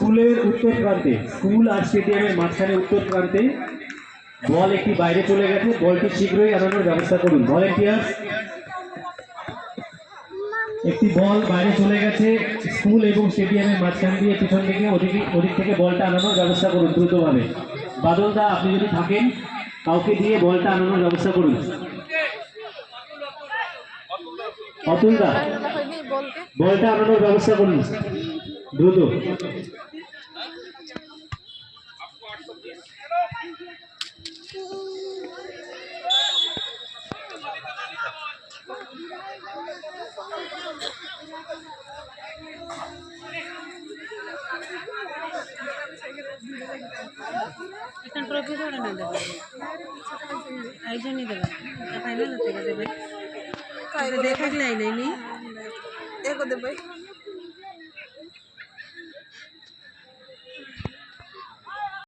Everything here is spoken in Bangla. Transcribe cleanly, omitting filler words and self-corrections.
স্কুলের উত্তর প্রান্তে, স্কুল আর স্টেডিয়ামের মাঝখানে উত্তর প্রান্তে বল একটি বাইরে চলে গেছে, বলটি শীঘ্রই আনানোর ব্যবস্থা করুন। ভলেন্টিয়ার, একটি বল বাইরে চলে গেছে স্কুল এবং স্টেডিয়ামের মাঝখান দিয়ে, পিছন দিকে ওদিক থেকে বলটা আনানোর ব্যবস্থা করুন দ্রুতভাবে। বাদল দা, আপনি যদি থাকেন কাউকে দিয়ে বলটা আনানোর ব্যবস্থা করুন। অতুল দা, বলটা আনানোর ব্যবস্থা করুন দ্রুত। এখন ট্রফি ধরে না দেবে, একজনই দেবে, ফাইনাল থেকে দেবে, দেখার নাই নি।